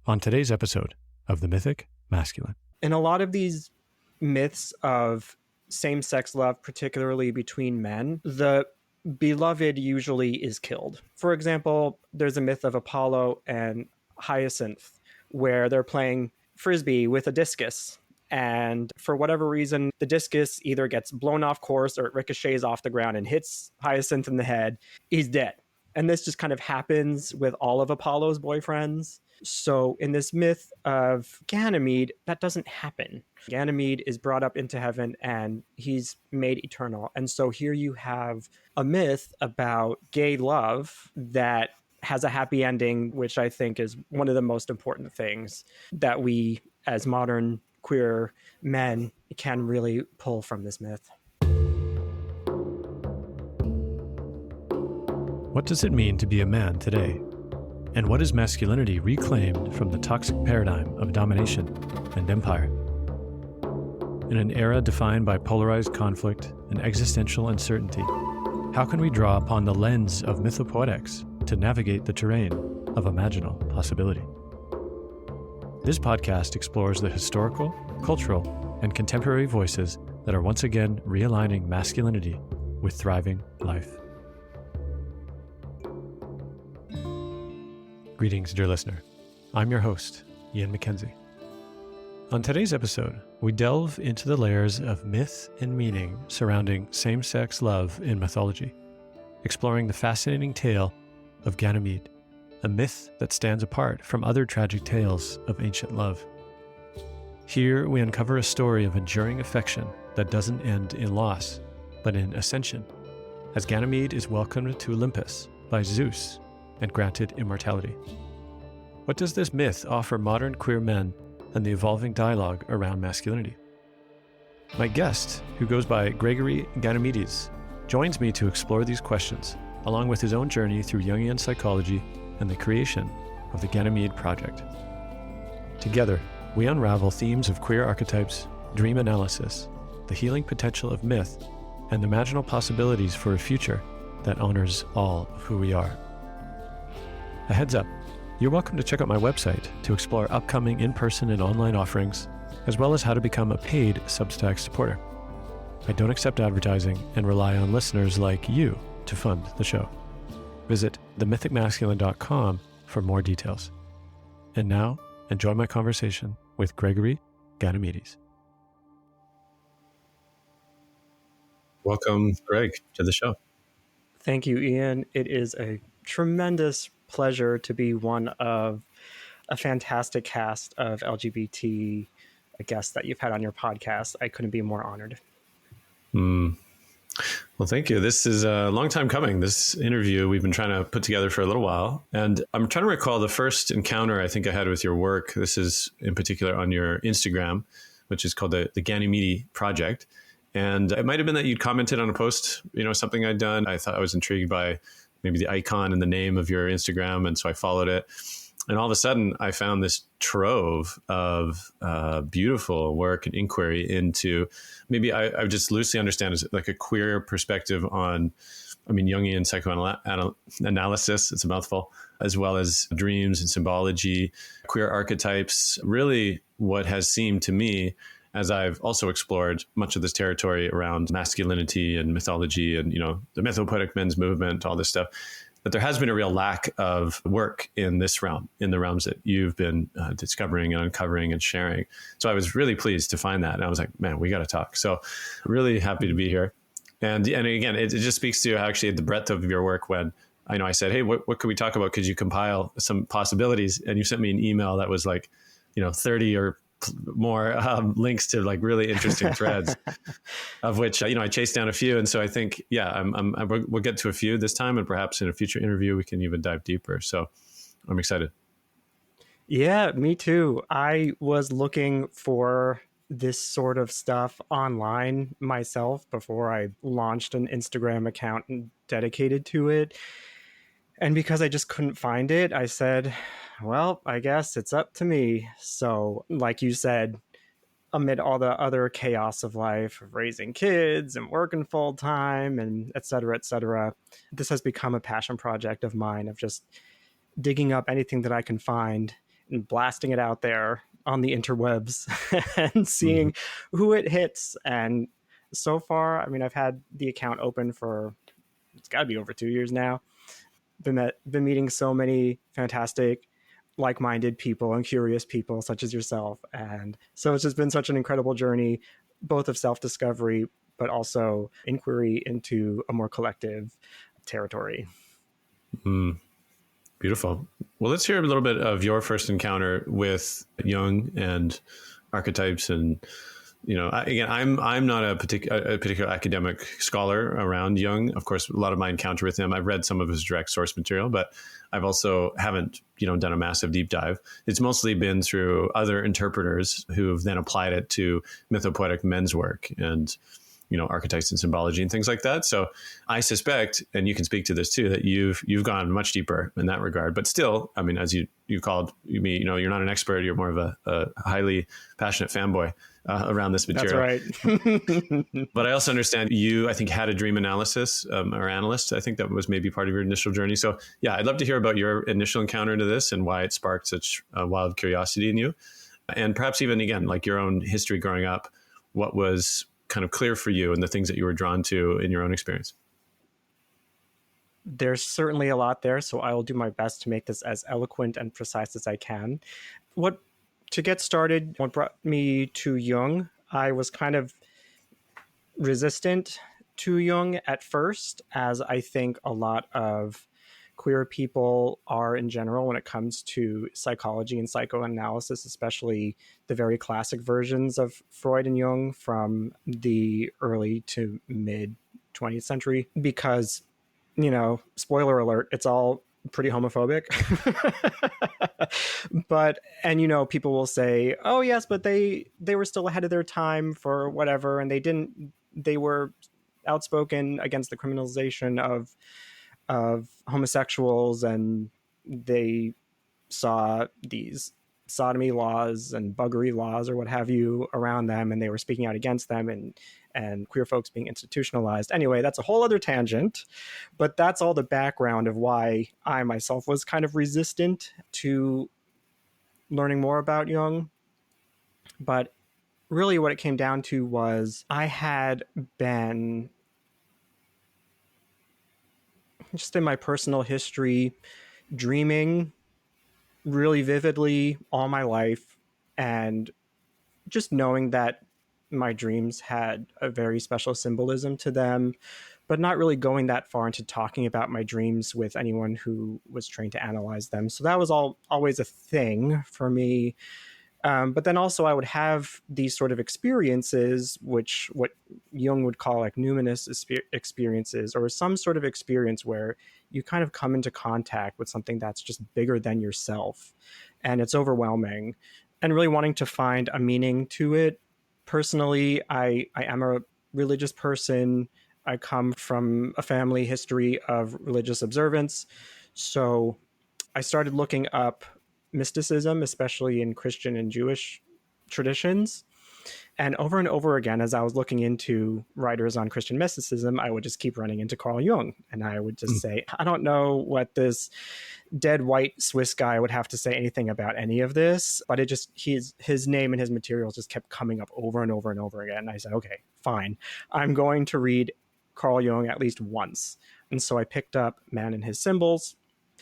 on today's episode of The Mythic Masculine. In a lot of these myths of same-sex love, particularly between men, the beloved usually is killed. For example, there's a myth of Apollo and Hyacinth where they're playing frisbee with a discus. And for whatever reason, the discus either gets blown off course or it ricochets off the ground and hits Hyacinth in the head. He's dead. And this just kind of happens with all of Apollo's boyfriends. So in this myth of Ganymede, that doesn't happen. Ganymede is brought up into heaven and he's made eternal. And so here you have a myth about gay love that has a happy ending, which I think is one of the most important things that we as modern queer men can really pull from this myth. What does it mean to be a man today? And what is masculinity reclaimed from the toxic paradigm of domination and empire? In an era defined by polarized conflict and existential uncertainty, how can we draw upon the lens of mythopoetics to navigate the terrain of imaginal possibility? This podcast explores the historical, cultural, and contemporary voices that are once again realigning masculinity with thriving life. Greetings, dear listener. I'm your host, Ian McKenzie. On today's episode, we delve into the layers of myth and meaning surrounding same-sex love in mythology, exploring the fascinating tale of Ganymede, a myth that stands apart from other tragic tales of ancient love. Here, we uncover a story of enduring affection that doesn't end in loss, but in ascension, as Ganymede is welcomed to Olympus by Zeus and granted immortality. What does this myth offer modern queer men and the evolving dialogue around masculinity? My guest, who goes by Gregory Ganymedes, joins me to explore these questions, along with his own journey through Jungian psychology and the creation of the Ganymede Project. Together, we unravel themes of queer archetypes, dream analysis, the healing potential of myth, and the imaginal possibilities for a future that honors all of who we are. A heads up, you're welcome to check out my website to explore upcoming in-person and online offerings, as well as how to become a paid Substack supporter. I don't accept advertising and rely on listeners like you to fund the show. Visit themythicmasculine.com for more details. And now, enjoy my conversation with Gregory Ganymedes. Welcome, Greg, to the show. Thank you, Ian. It is a tremendous pleasure to be one of a fantastic cast of LGBT guests that you've had on your podcast. I couldn't be more honored. Well, thank you. This is a long time coming. This interview we've been trying to put together for a little while. And I'm trying to recall the first encounter I think I had with your work. This is in particular on your Instagram, which is called the Ganymede Project. And it might have been that you'd commented on a post, something I'd done. I thought I was intrigued by maybe the icon and the name of your Instagram. And so I followed it. And all of a sudden, I found this trove of beautiful work and inquiry into, maybe I just loosely understand as like a queer perspective on, Jungian psychoanalysis, it's a mouthful, as well as dreams and symbology, queer archetypes, really what has seemed to me, as I've also explored much of this territory around masculinity and mythology and, the mythopoetic men's movement, all this stuff, that there has been a real lack of work in this realm, in the realms that you've been discovering and uncovering and sharing. So I was really pleased to find that. And I was like, man, we got to talk. So really happy to be here. And again, it just speaks to actually the breadth of your work when I said, hey, what could we talk about? Could you compile some possibilities? And you sent me an email that was like, 30 or more links to like really interesting threads, of which I chased down a few, and so I think we'll get to a few this time, and perhaps in a future interview we can even dive deeper. So I'm excited. Yeah, me too. I was looking for this sort of stuff online myself before I launched an Instagram account dedicated to it, and because I just couldn't find it, I said, well, I guess it's up to me. So like you said, amid all the other chaos of life, of raising kids and working full time and et cetera, this has become a passion project of mine, of just digging up anything that I can find and blasting it out there on the interwebs and seeing Mm-hmm. who it hits. And so far, I mean, I've had the account open for, it's got to be over 2 years now. Been meeting so many fantastic, like-minded people and curious people such as yourself. And so it's just been such an incredible journey, both of self-discovery, but also inquiry into a more collective territory. Mm, beautiful. Well, let's hear a little bit of your first encounter with Jung and archetypes. And again, I'm not a particular academic scholar around Jung. Of course, a lot of my encounter with him, I've read some of his direct source material, but I've also haven't done a massive deep dive. It's mostly been through other interpreters who have then applied it to mythopoetic men's work and archetypes and symbology and things like that. So I suspect, and you can speak to this too, that you've gone much deeper in that regard. But still, I mean, as you called me, you're not an expert. You're more of a highly passionate fanboy around this material. That's right. But I also understand you, I think, had a dream analysis or analyst. I think that was maybe part of your initial journey. So yeah, I'd love to hear about your initial encounter into this and why it sparked such wild curiosity in you. And perhaps even, again, like your own history growing up, what was kind of clear for you and the things that you were drawn to in your own experience. There's certainly a lot there, so I will do my best to make this as eloquent and precise as I can. To get started, what brought me to Jung, I was kind of resistant to Jung at first, as I think a lot of queer people are in general when it comes to psychology and psychoanalysis, especially the very classic versions of Freud and Jung from the early to mid 20th century, because, spoiler alert, it's all pretty homophobic. And people will say, oh yes, but they were still ahead of their time for whatever, and they were outspoken against the criminalization of homosexuals, and they saw these sodomy laws and buggery laws or what have you around them, and they were speaking out against them, and queer folks being institutionalized. Anyway, that's a whole other tangent, but that's all the background of why I myself was kind of resistant to learning more about Jung. But really what it came down to was I had been, just in my personal history, dreaming really vividly all my life, and just knowing that my dreams had a very special symbolism to them, but not really going that far into talking about my dreams with anyone who was trained to analyze them. So that was always a thing for me. But then also I would have these sort of experiences, what Jung would call like numinous experiences, or some sort of experience where you kind of come into contact with something that's just bigger than yourself. And it's overwhelming, and really wanting to find a meaning to it. Personally, I am a religious person. I come from a family history of religious observance. So I started looking up mysticism, especially in Christian and Jewish traditions. And over again, as I was looking into writers on Christian mysticism, I would just keep running into Carl Jung. And I would just say, I don't know what this dead white Swiss guy would have to say anything about any of this. But his name and his materials just kept coming up over and over and over again. And I said, okay, fine. I'm going to read Carl Jung at least once. And so I picked up Man and His Symbols.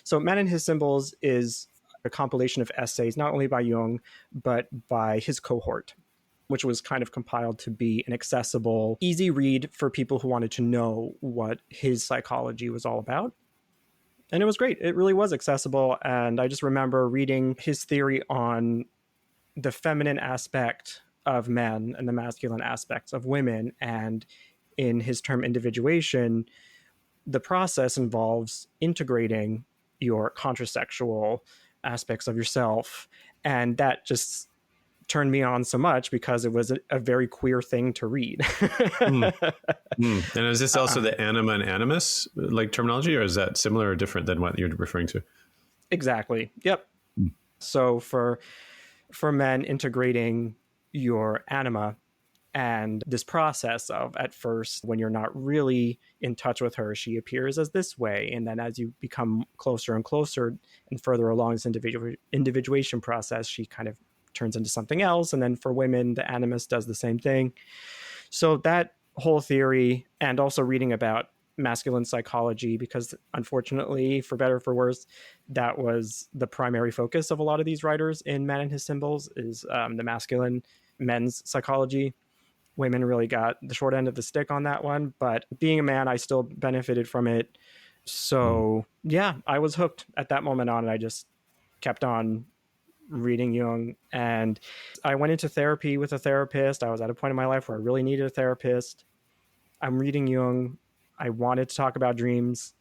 So Man and His Symbols is a compilation of essays, not only by Jung, but by his cohort, which was kind of compiled to be an accessible, easy read for people who wanted to know what his psychology was all about. And it was great. It really was accessible. And I just remember reading his theory on the feminine aspect of men and the masculine aspects of women. And in his term individuation, the process involves integrating your contrasexual aspects of yourself. And that just turned me on so much because it was a very queer thing to read. And is this also the anima and animus like terminology, or is that similar or different than what you're referring to? Exactly. Yep. So for men, integrating your anima And this process of, at first, when you're not really in touch with her, she appears as this way. And then as you become closer and closer and further along this individuation process, she kind of turns into something else. And then for women, the animus does the same thing. So that whole theory, and also reading about masculine psychology, because unfortunately, for better or for worse, that was the primary focus of a lot of these writers in Man and His Symbols, is the masculine men's psychology. Women really got the short end of the stick on that one, but being a man, I still benefited from it. So yeah, I was hooked at that moment on, and I just kept on reading Jung. And I went into therapy with a therapist. I was at a point in my life where I really needed a therapist. I'm reading Jung. I wanted to talk about dreams.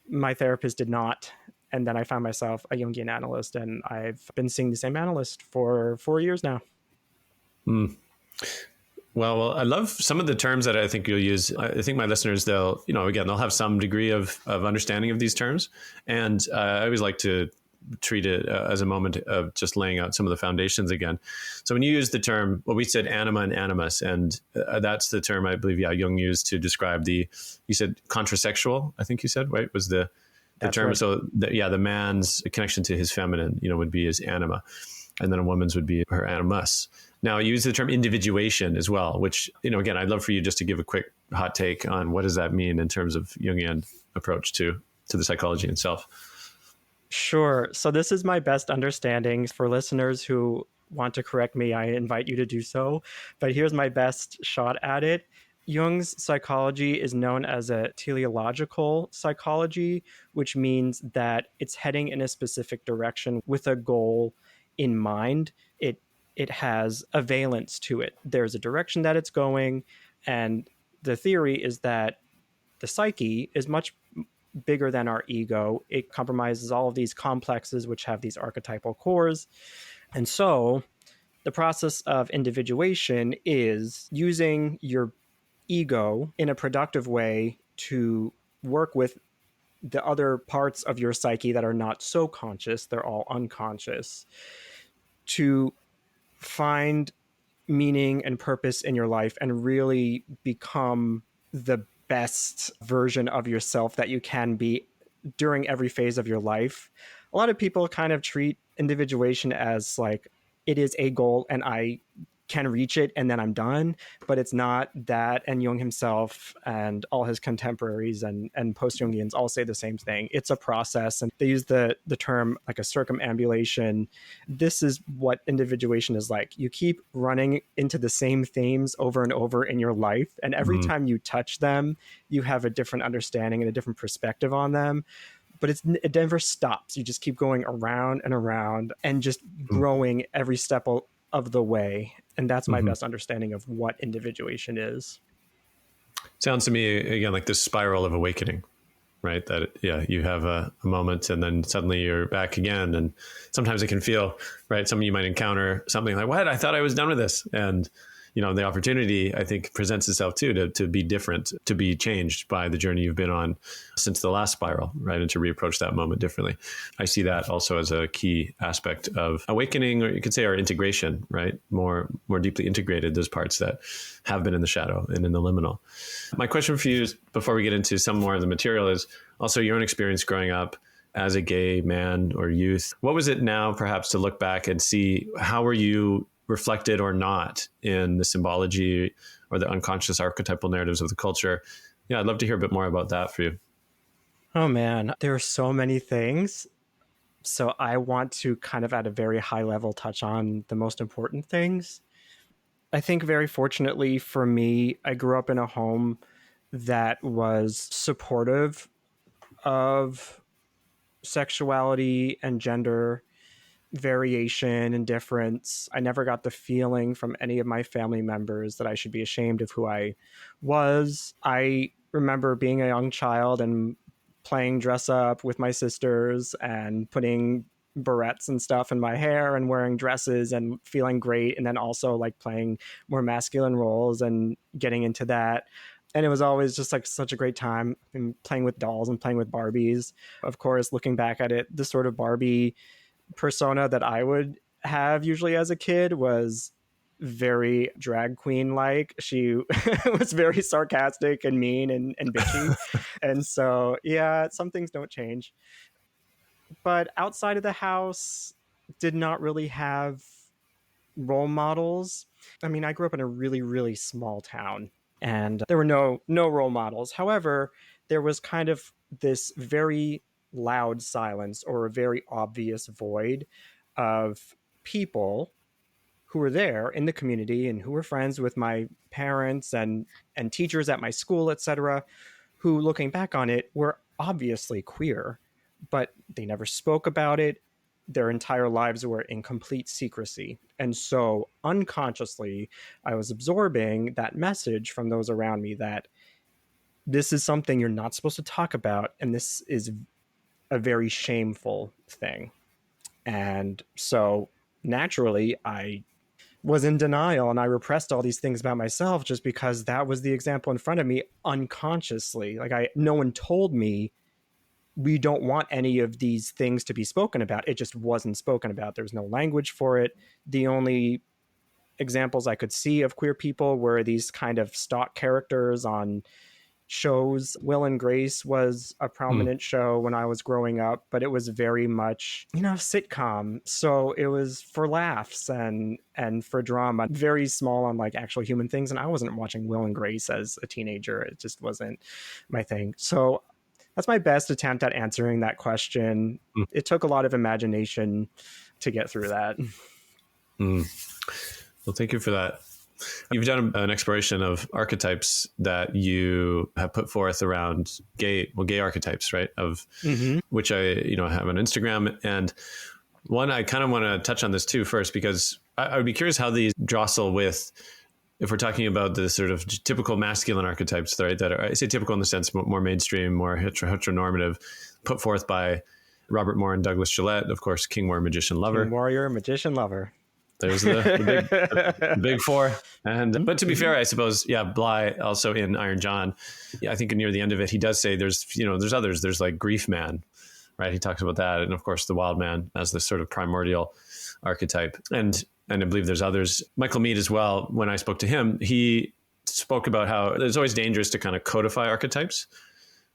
My therapist did not. And then I found myself a Jungian analyst, and I've been seeing the same analyst for 4 years now. Mm. Well, I love some of the terms that I think you'll use. I think my listeners, they'll have some degree of understanding of these terms. And I always like to treat it as a moment of just laying out some of the foundations again. So when you use the term, well, we said anima and animus, and that's the term I believe, Jung used to describe you said contrasexual, I think you said, right? Was the term. Right. So the man's connection to his feminine, would be his anima. And then a woman's would be her animus. Now, you use the term individuation as well, which, again, I'd love for you just to give a quick hot take on what does that mean in terms of Jungian approach to the psychology itself. Sure. So this is my best understanding. For listeners who want to correct me, I invite you to do so. But here's my best shot at it. Jung's psychology is known as a teleological psychology, which means that it's heading in a specific direction with a goal in mind. It has a valence to it. There's a direction that it's going. And the theory is that the psyche is much bigger than our ego. It compromises all of these complexes, which have these archetypal cores. And so the process of individuation is using your ego in a productive way to work with the other parts of your psyche that are not so conscious, they're all unconscious, to find meaning and purpose in your life and really become the best version of yourself that you can be during every phase of your life. A lot of people kind of treat individuation as like, it is a goal and I can reach it and then I'm done, but it's not that. And Jung himself and all his contemporaries and post-Jungians all say the same thing. It's a process, and they use the term like a circumambulation. This is what individuation is like. You keep running into the same themes over and over in your life, and every time you touch them, you have a different understanding and a different perspective on them. But it never stops. You just keep going around and around and just growing every step of the way. And that's my best understanding of what individuation is. Sounds to me, again, like this spiral of awakening, right? That, you have a moment and then suddenly you're back again. And sometimes it can feel, right? Some of you might encounter something like, what? I thought I was done with this. And, the opportunity, I think, presents itself too, to be different, to be changed by the journey you've been on since the last spiral, right? And to reapproach that moment differently. I see that also as a key aspect of awakening, or you could say our integration, right? More deeply integrated, those parts that have been in the shadow and in the liminal. My question for you is, before we get into some more of the material, is also your own experience growing up as a gay man or youth. What was it now, perhaps, to look back and see how were you reflected or not in the symbology or the unconscious archetypal narratives of the culture? Yeah, I'd love to hear a bit more about that for you. Oh man, there are so many things. So I want to kind of at a very high level touch on the most important things. I think very fortunately for me, I grew up in a home that was supportive of sexuality and gender variation and difference. I never got the feeling from any of my family members that I should be ashamed of who I was. I remember being a young child and playing dress up with my sisters and putting barrettes and stuff in my hair and wearing dresses and feeling great, and then also like playing more masculine roles and getting into that. And it was always just like such a great time, and playing with dolls and playing with Barbies. Of course, looking back at it, the sort of Barbie persona that I would have usually as a kid was very drag queen like. She was very sarcastic and mean and bitchy. And so, yeah, some things don't change. But outside of the house, did not really have role models. I mean, I grew up in a really, really small town and there were no role models. However, there was kind of this very loud silence or a very obvious void of people who were there in the community and who were friends with my parents and teachers at my school, etc., who, looking back on it, were obviously queer, but they never spoke about it. Their entire lives were in complete secrecy. And so unconsciously, I was absorbing that message from those around me that this is something you're not supposed to talk about, and this is a very shameful thing. And so naturally, I was in denial and I repressed all these things about myself just because that was the example in front of me unconsciously. Like no one told me we don't want any of these things to be spoken about. It just wasn't spoken about. There was no language for it. The only examples I could see of queer people were these kind of stock characters on shows. Will and Grace was a prominent show when I was growing up, but it was very much, sitcom. So it was for laughs and for drama, very small on like actual human things. And I wasn't watching Will and Grace as a teenager. It just wasn't my thing. So that's my best attempt at answering that question. It took a lot of imagination to get through that. Well, thank you for that. You've done an exploration of archetypes that you have put forth around gay archetypes, right? Of which I, have on Instagram. And one, I kind of want to touch on this too first, because I would be curious how these jostle with, if we're talking about the sort of typical masculine archetypes, right? That are, I say typical in the sense more mainstream, more heteronormative, put forth by Robert Moore and Douglas Gillette, of course, King, Warrior, Magician, Lover. King, Warrior, Magician, Lover. There's the big four. And but to be fair, I suppose, Bly also in Iron John, I think near the end of it, he does say there's others. There's like Grief Man, right? He talks about that. And of course, the Wild Man as this sort of primordial archetype. And I believe there's others. Michael Meade as well, when I spoke to him, he spoke about how it's always dangerous to kind of codify archetypes,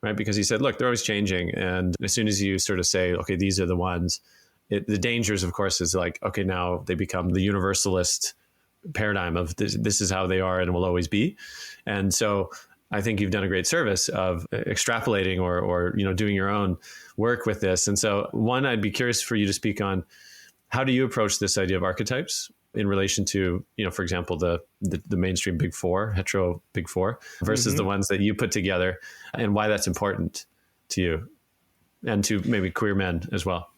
right? Because he said, look, they're always changing. And as soon as you sort of say, okay, these are the ones, the dangers, of course, is like, okay, now they become the universalist paradigm of this is how they are and will always be. And so I think you've done a great service of extrapolating or doing your own work with this. And so one, I'd be curious for you to speak on, how do you approach this idea of archetypes in relation to, for example, the mainstream big four, hetero big four, versus the ones that you put together, and why that's important to you and to maybe queer men as well?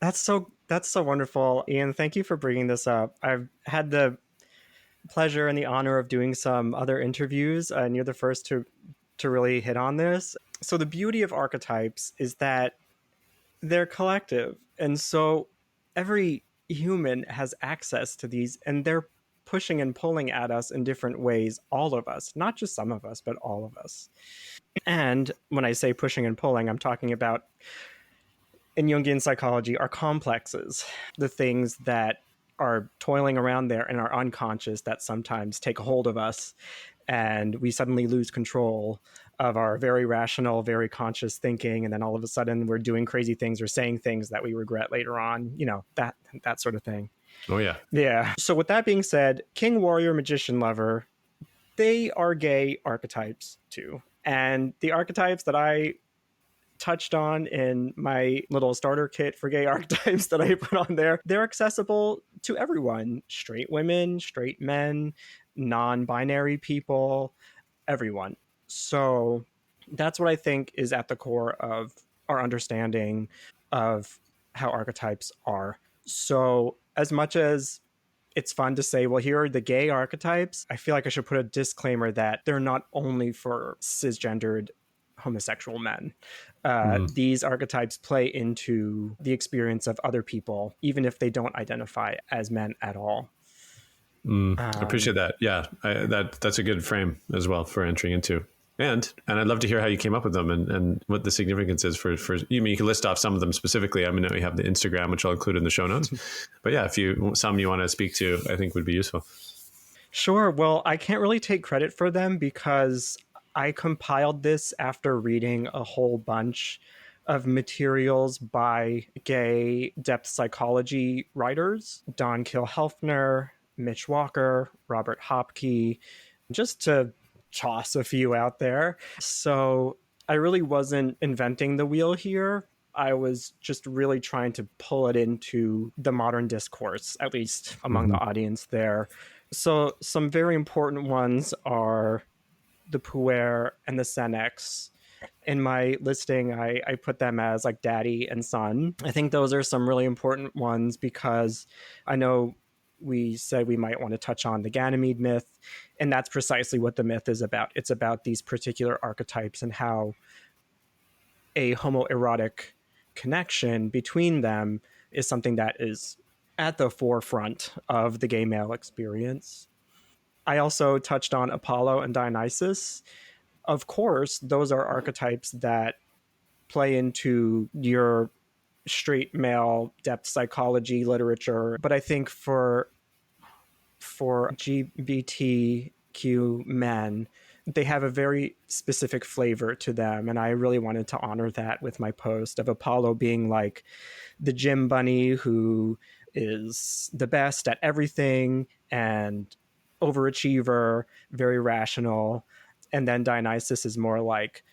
That's so wonderful, Ian. Thank you for bringing this up. I've had the pleasure and the honor of doing some other interviews, and you're the first to really hit on this. So the beauty of archetypes is that they're collective, and so every human has access to these, and they're pushing and pulling at us in different ways, all of us, not just some of us, but all of us. And when I say pushing and pulling, I'm talking about, in Jungian psychology, our complexes, the things that are toiling around there and are unconscious that sometimes take a hold of us, and we suddenly lose control of our very rational, very conscious thinking, and then all of a sudden we're doing crazy things or saying things that we regret later on, that sort of thing. Oh, yeah. Yeah. So with that being said, King, Warrior, Magician, Lover, they are gay archetypes too. And the archetypes that I touched on in my little starter kit for gay archetypes that I put on there, they're accessible to everyone: straight women, straight men, non-binary people, everyone. So that's what I think is at the core of our understanding of how archetypes are. So as much as it's fun to say, well, here are the gay archetypes, I feel like I should put a disclaimer that they're not only for cisgendered homosexual men. These archetypes play into the experience of other people, even if they don't identify as men at all. I appreciate that. Yeah, that's a good frame as well for entering into. And I'd love to hear how you came up with them and what the significance is for you. I mean, you can list off some of them specifically. I mean, we have the Instagram, which I'll include in the show notes. But yeah, some you want to speak to, I think would be useful. Sure. Well, I can't really take credit for them because I compiled this after reading a whole bunch of materials by gay depth psychology writers, Don Kilhelfner, Mitch Walker, Robert Hopke, just to toss a few out there. So I really wasn't inventing the wheel here. I was just really trying to pull it into the modern discourse, at least among the audience there. So some very important ones are the puer and the senex. In my listing, I put them as like daddy and son. I think those are some really important ones because I know we said we might want to touch on the Ganymede myth, and that's precisely what the myth is about. It's about these particular archetypes and how a homoerotic connection between them is something that is at the forefront of the gay male experience. I also touched on Apollo and Dionysus. Of course, those are archetypes that play into your straight male depth psychology literature. But I think for LGBTQ men, they have a very specific flavor to them. And I really wanted to honor that with my post of Apollo being like the gym bunny who is the best at everything and overachiever, very rational. And then Dionysus is more like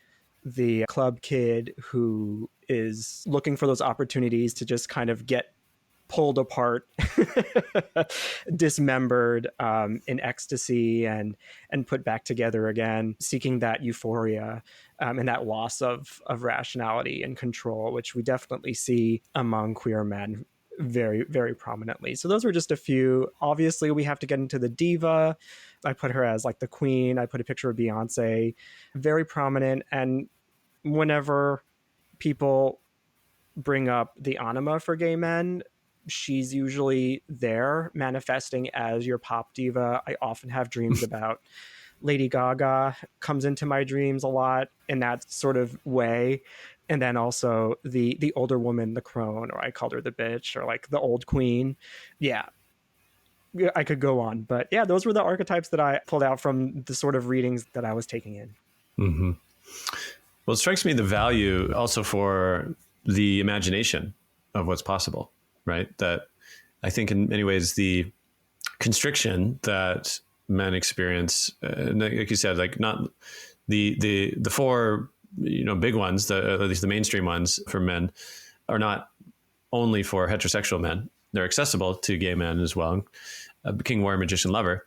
the club kid who is looking for those opportunities to just kind of get pulled apart, dismembered in ecstasy and put back together again, seeking that euphoria and that loss of rationality and control, which we definitely see among queer men very, very prominently. So those were just a few. Obviously, we have to get into the diva. I put her as like the queen. I put a picture of Beyonce, very prominent. And whenever people bring up the anima for gay men, she's usually there manifesting as your pop diva. I often have dreams about Lady Gaga comes into my dreams a lot in that sort of way. And then also the older woman, the crone, or I called her the bitch, or like the old queen. Yeah, I could go on. But yeah, those were the archetypes that I pulled out from the sort of readings that I was taking in. Mm-hmm. Well, it strikes me the value also for the imagination of what's possible, right? That I think in many ways the constriction that men experience, like you said, like not the four big ones, at least the mainstream ones for men, are not only for heterosexual men. They're accessible to gay men as well. King, warrior, magician, lover,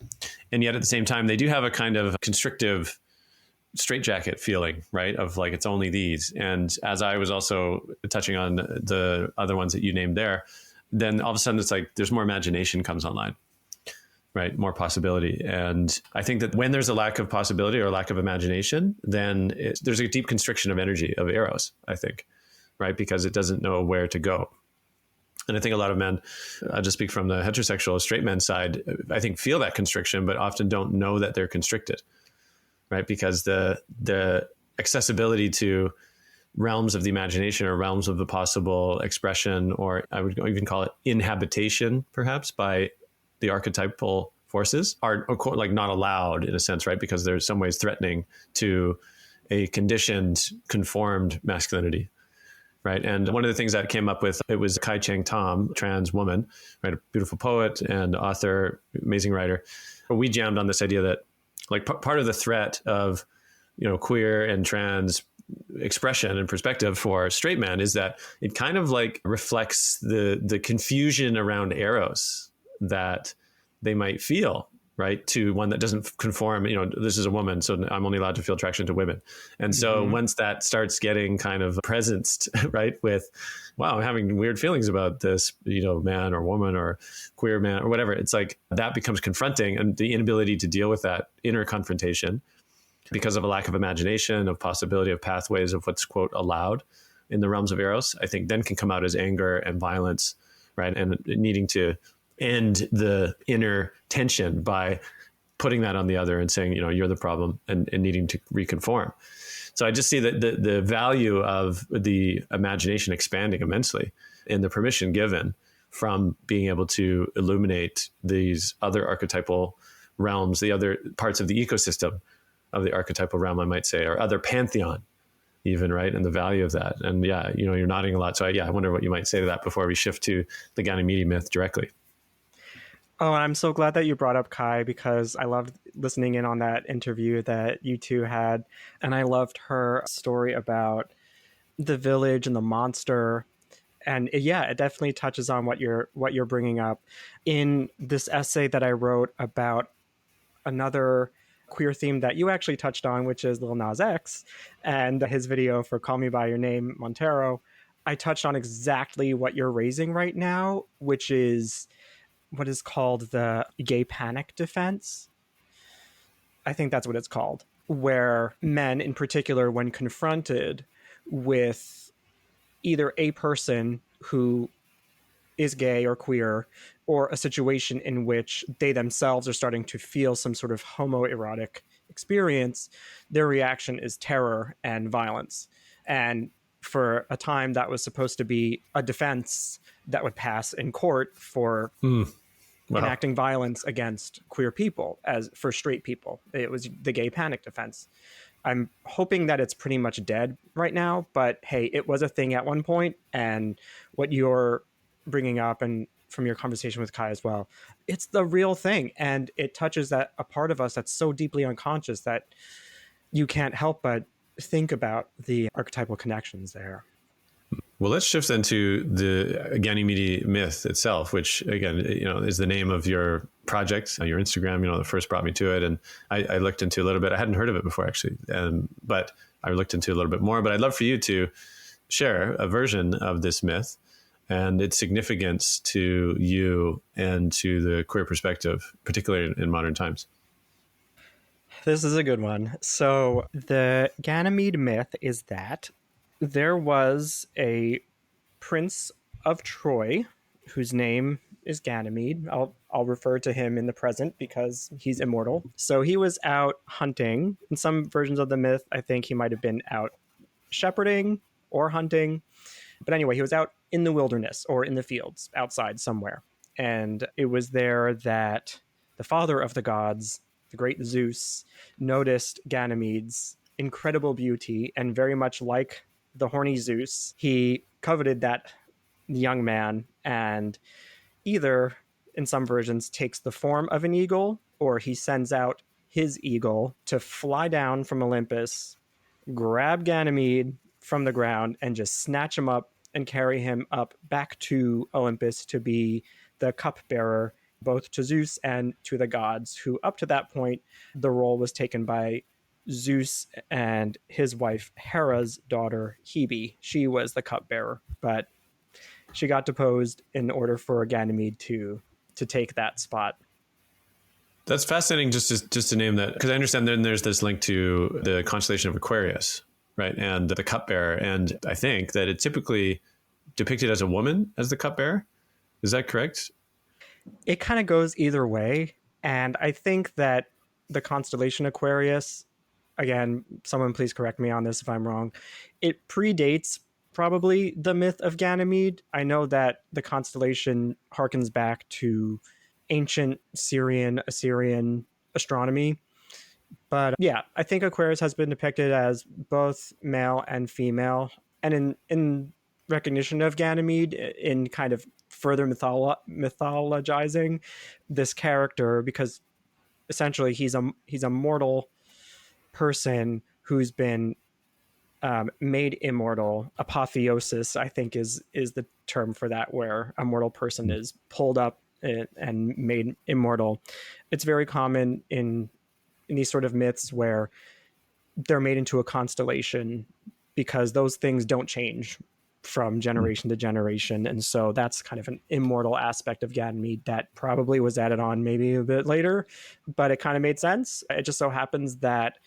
and yet at the same time they do have a kind of constrictive straitjacket feeling, right? Of like, it's only these. And as I was also touching on the other ones that you named there, then all of a sudden it's like there's more imagination comes online, right? More possibility. And I think that when there's a lack of possibility or a lack of imagination, then there's a deep constriction of energy of eros, I think, right? Because it doesn't know where to go. And I think a lot of men, I just speak from the heterosexual straight men side, I think feel that constriction, but often don't know that they're constricted, right? Because the accessibility to realms of the imagination or realms of the possible expression, or I would even call it inhabitation, perhaps, by the archetypal forces are like not allowed in a sense, right? Because there's some ways threatening to a conditioned, conformed masculinity, right? And one of the things that came up with, it was Kai Cheng Tom, trans woman, right? A beautiful poet and author, amazing writer. We jammed on this idea that like part of the threat of, queer and trans expression and perspective for straight men is that it kind of like reflects the confusion around eros that they might feel, right? To one that doesn't conform, this is a woman, so I'm only allowed to feel attraction to women. And so once that starts getting kind of presenced, right, with, wow, I'm having weird feelings about this, man or woman or queer man or whatever, it's like that becomes confronting, and the inability to deal with that inner confrontation because of a lack of imagination, of possibility, of pathways of what's, quote, allowed in the realms of eros, I think then can come out as anger and violence, right? And needing to end the inner tension by putting that on the other and saying, you're the problem, and needing to reconform. So I just see that the value of the imagination expanding immensely, and the permission given from being able to illuminate these other archetypal realms, the other parts of the ecosystem of the archetypal realm, I might say, or other pantheon even, right? And the value of that. And yeah, you're nodding a lot. So I wonder what you might say to that before we shift to the Ganymede myth directly. Oh, I'm so glad that you brought up Kai, because I loved listening in on that interview that you two had. And I loved her story about the village and the monster. And yeah, it definitely touches on what you're bringing up in this essay that I wrote about another queer theme that you actually touched on, which is Lil Nas X and his video for Call Me By Your Name, Montero. I touched on exactly what you're raising right now, which is what is called the gay panic defense. I think that's what it's called, where men in particular, when confronted with either a person who is gay or queer, or a situation in which they themselves are starting to feel some sort of homoerotic experience, their reaction is terror and violence. And for a time, that was supposed to be a defense that would pass in court for Wow. enacting violence against queer people. As for straight people, it was the gay panic defense. I'm hoping that it's pretty much dead right now, but hey, it was a thing at one point. And what you're bringing up, and from your conversation with Kai as well, it's the real thing. And it touches that a part of us that's so deeply unconscious that you can't help but think about the archetypal connections there. Well, let's shift then to the Ganymede myth itself, which again, is the name of your project, your Instagram. That first brought me to it, and I looked into a little bit. I hadn't heard of it before, actually, but I looked into a little bit more. But I'd love for you to share a version of this myth and its significance to you and to the queer perspective, particularly in modern times. This is a good one. So the Ganymede myth is that there was a prince of Troy whose name is Ganymede. I'll refer to him in the present because he's immortal. So he was out hunting. In some versions of the myth, I think he might have been out shepherding or hunting. But anyway, he was out in the wilderness or in the fields outside somewhere. And it was there that the father of the gods, the great Zeus, noticed Ganymede's incredible beauty, and very much like the horny Zeus, he coveted that young man, and either in some versions takes the form of an eagle, or he sends out his eagle to fly down from Olympus, grab Ganymede from the ground, and just snatch him up and carry him up back to Olympus to be the cupbearer both to Zeus and to the gods, who up to that point, the role was taken by Zeus and his wife Hera's daughter Hebe. She was the cupbearer, but she got deposed in order for Ganymede to take that spot. That's fascinating. Just to name that, because I understand then there's this link to the constellation of Aquarius, right, and the cupbearer, and I think that it's typically depicted as a woman as the cupbearer. Is that correct? It kind of goes either way, and I think that the constellation Aquarius, again, someone please correct me on this if I'm wrong, it predates probably the myth of Ganymede. I know that the constellation harkens back to ancient Syrian, Assyrian astronomy. But yeah, I think Aquarius has been depicted as both male and female. And in recognition of Ganymede, in kind of further mythologizing this character, because essentially he's a mortal person who's been made immortal. Apotheosis, I think, is the term for that, where a mortal person is pulled up and made immortal. It's very common in these sort of myths where they're made into a constellation because those things don't change from generation to generation. And so that's kind of an immortal aspect of Ganymede that probably was added on maybe a bit later, but it kind of made sense. It just so happens that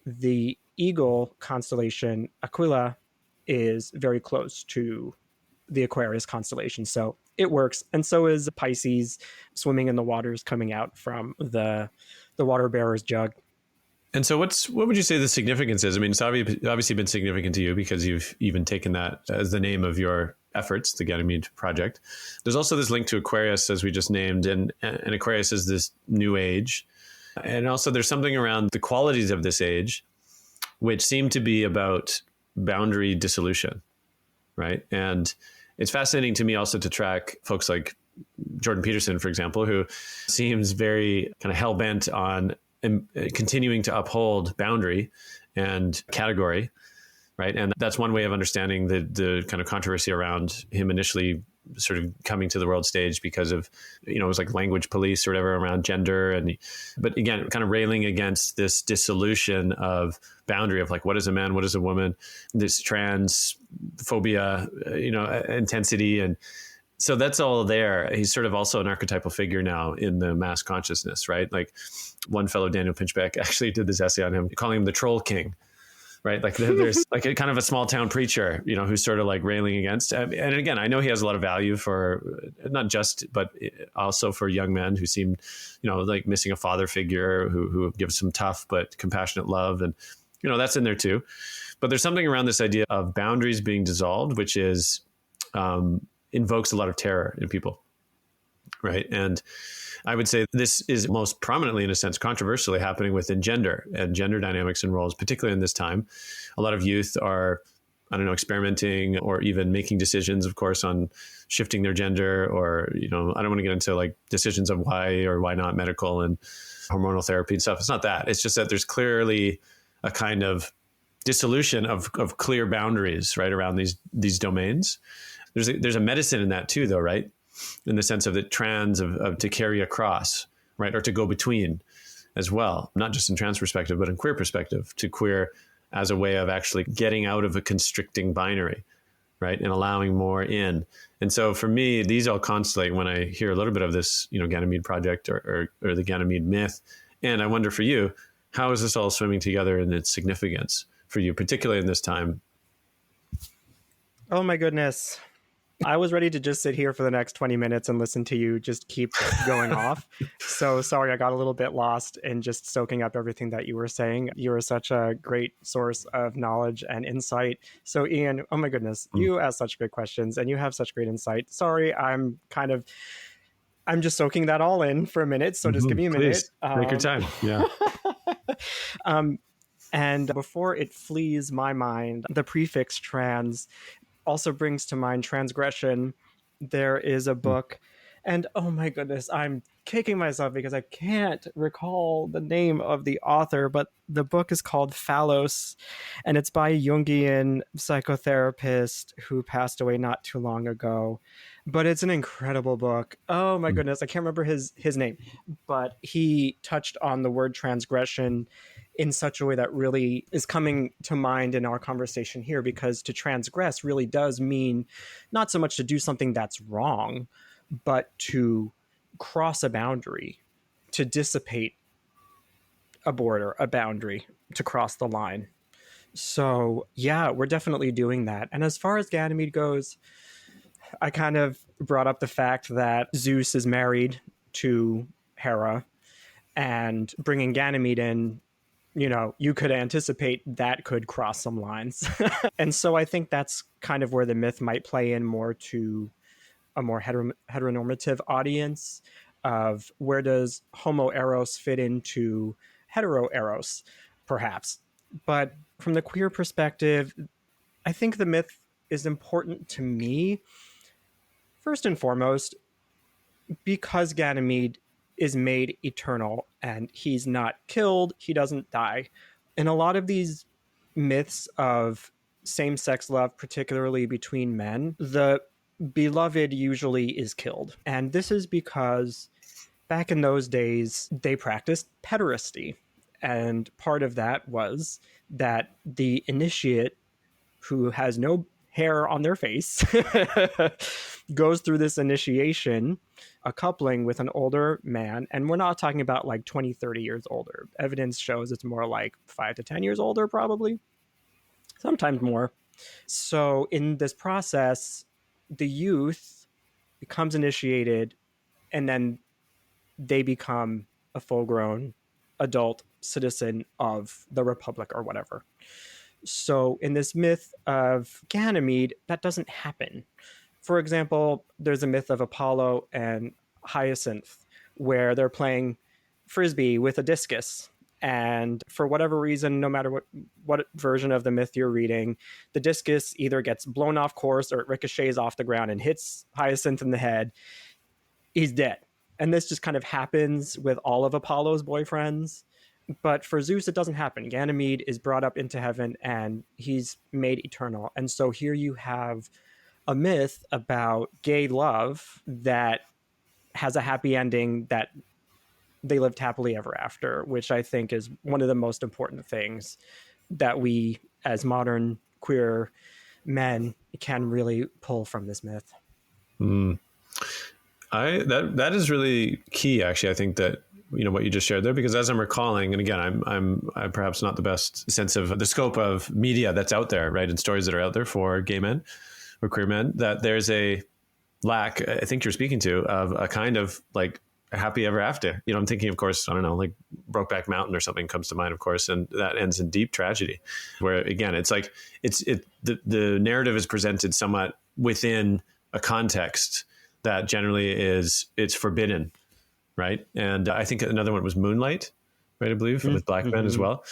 the eagle constellation Aquila is very close to the Aquarius constellation. So it works. And so is Pisces swimming in the waters coming out from the the water bearer's jug. And so what would you say the significance is? I mean, it's obviously been significant to you because you've even taken that as the name of your efforts, the Ganymede Project. There's also this link to Aquarius, as we just named, and Aquarius is this new age. And also there's something around the qualities of this age, which seem to be about boundary dissolution, right? And it's fascinating to me also to track folks like Jordan Peterson, for example, who seems very kind of hell-bent on continuing to uphold boundary and category, right? And that's one way of understanding the kind of controversy around him initially sort of coming to the world stage because of, it was like language police or whatever around gender. But again, kind of railing against this dissolution of boundary of like, what is a man? What is a woman? This trans phobia, intensity. And so that's all there. He's sort of also an archetypal figure now in the mass consciousness, right? Like one fellow, Daniel Pinchbeck, actually did this essay on him, calling him the troll king, right? Like there's like a kind of a small town preacher, who's sort of like railing against. And again, I know he has a lot of value for not just, but also for young men who seem, like missing a father figure who gives some tough but compassionate love. And, that's in there too. But there's something around this idea of boundaries being dissolved, which is, invokes a lot of terror in people, right? And I would say this is most prominently, in a sense, controversially happening within gender and gender dynamics and roles, particularly in this time. A lot of youth are, experimenting or even making decisions, of course, on shifting their gender, or, I don't want to get into like decisions of why or why not medical and hormonal therapy and stuff. It's not that. It's just that there's clearly a kind of dissolution of clear boundaries, right, around these domains. There's a medicine in that too, though, right? In the sense of the trans of to carry across, right? Or to go between as well, not just in trans perspective, but in queer perspective, to queer as a way of actually getting out of a constricting binary, right? And allowing more in. And so for me, these all constellate when I hear a little bit of this, Ganymede Project or the Ganymede myth. And I wonder for you, how is this all swimming together in its significance for you, particularly in this time? Oh my goodness. I was ready to just sit here for the next 20 minutes and listen to you just keep going off. So sorry, I got a little bit lost in just soaking up everything that you were saying. You are such a great source of knowledge and insight. So Ian, oh my goodness, you ask such good questions and you have such great insight. Sorry, I'm just soaking that all in for a minute. So just give me a minute. Please, take your time. Yeah. And before it flees my mind, the prefix trans also brings to mind transgression. There is a book, and oh my goodness, I'm kicking myself because I can't recall the name of the author, but the book is called Phallos, and it's by a Jungian psychotherapist who passed away not too long ago. But it's an incredible book. Oh my goodness, I can't remember his name, but he touched on the word transgression in such a way that really is coming to mind in our conversation here, because to transgress really does mean not so much to do something that's wrong, but to cross a boundary, to dissipate a border, a boundary, to cross the line. So yeah, we're definitely doing that. And as far as Ganymede goes, I kind of brought up the fact that Zeus is married to Hera, and bringing Ganymede in, you could anticipate that could cross some lines. And so I think that's kind of where the myth might play in more to a more heteronormative audience of where does homo eros fit into hetero eros, perhaps. But from the queer perspective, I think the myth is important to me, first and foremost, because Ganymede is made eternal and he's not killed, he doesn't die. In a lot of these myths of same-sex love, particularly between men, the beloved usually is killed. And this is because back in those days, they practiced pederasty. And part of that was that the initiate, who has no hair on their face, goes through this initiation, a coupling with an older man. And we're not talking about like 20, 30 years older. Evidence shows it's more like 5 to 10 years older, probably, sometimes more. So in this process, the youth becomes initiated, and then they become a full-grown adult citizen of the Republic or whatever. So in this myth of Ganymede, that doesn't happen. For example, there's a myth of Apollo and Hyacinth where they're playing frisbee with a discus. And for whatever reason, no matter what version of the myth you're reading, the discus either gets blown off course or it ricochets off the ground and hits Hyacinth in the head. He's dead. And this just kind of happens with all of Apollo's boyfriends. But for Zeus, it doesn't happen. Ganymede is brought up into heaven and he's made eternal. And so here you have a myth about gay love that has a happy ending, that they lived happily ever after, which I think is one of the most important things that we as modern queer men can really pull from this myth. Mm. That is really key, actually. I think that, you know, what you just shared there, because as I'm recalling, and again, I'm perhaps not the best sense of the scope of media that's out there, right, and stories that are out there for gay men or queer men, that there's a lack, I think you're speaking to, of a kind of like a happy ever after. You know, I'm thinking, of course, I don't know, like Brokeback Mountain or something comes to mind, of course, and that ends in deep tragedy, where again, it's like the narrative is presented somewhat within a context that generally it's forbidden, right? And I think another one was Moonlight, right? I believe with black men as well.